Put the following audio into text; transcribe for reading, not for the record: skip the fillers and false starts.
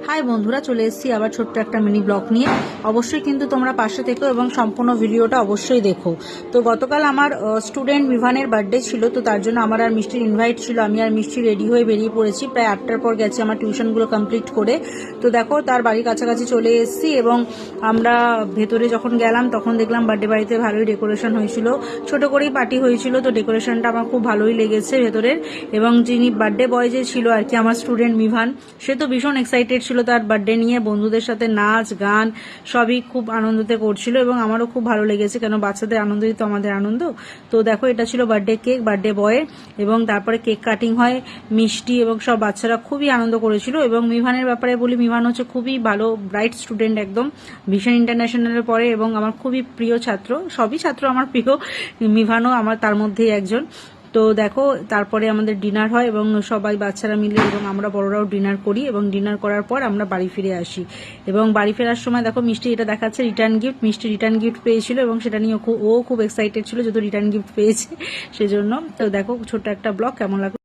High বন্ধুরা, চলে এসেছি আবার ছোট্ট একটা মিনি ব্লগ নিয়ে। অবশ্যই কিন্তু তোমরা পাশে থেকো এবং সম্পূর্ণ ভিডিওটা অবশ্যই দেখো। তো গতকাল আমার স্টুডেন্ট মিভানের বার্থডে ছিল, তো তার জন্য আমার আর মিষ্টির ইনভাইট ছিল। আমি আর মিষ্টি রেডি হয়ে বেরিয়ে পড়েছি, প্রায় 8টার পর গেছি আমার টিউশনগুলো কমপ্লিট করে। তো দেখো তার বাড়ির কাছাকাছি চলে এসেছি এবং আমরা ভেতরে যখন গেলাম তখন দেখলাম বার্থডে বাড়িতে ভালোই ডেকোরেশন হয়েছিল, ছোট করেই পার্টি হয়েছিল। তো ডেকোরেশনটা আমার খুব ভালোই লেগেছে ভেতরের। এবং যিনি বার্থডে বয় যে ছিল আর কি, আমার স্টুডেন্ট মিভান, সে তো ভীষণ এক্সাইটেড ছিল তার বার্থডে নিয়ে। বন্ধুদের সাথে নাচ গান সবই খুব আনন্দতে করছিল এবং আমারও খুব ভালো লেগেছে, কেন বাচ্চাদের আনন্দই তো আমাদের আনন্দ। তো দেখো এটা ছিল বার্থডে কেক বার্থডে বয়ের, এবং তারপরে কেক কাটিং হয়, মিষ্টি এবং সব বাচ্চারা খুবই আনন্দ করেছিল। এবং মিভানের ব্যাপারে বলি, মিভান হচ্ছে খুবই ভালো ব্রাইট স্টুডেন্ট, একদম ভিশন ইন্টারন্যাশনালে পড়ে এবং আমার খুবই প্রিয় ছাত্র। সবই ছাত্র আমার প্রিয়, মিভানও আমার তার মধ্যেই একজন। তো দেখো তারপরে আমাদের ডিনার হয় এবং সবাই বাচ্চারা মিলে এবং আমরা বড়রাও ডিনার করি, এবং ডিনার করার পর আমরা বাড়ি ফিরে আসি। এবং বাড়ি ফেরার সময় দেখো মিষ্টি এটা দেখাচ্ছে রিটার্ন গিফট। মিষ্টি রিটার্ন গিফট পেয়েছিল এবং সেটা নিয়ে ও খুব এক্সাইটেড ছিল, যেহেতু রিটার্ন গিফট পেয়েছে সেজন্য। তো দেখো ছোট্ট একটা ব্লগ কেমন লাগলো।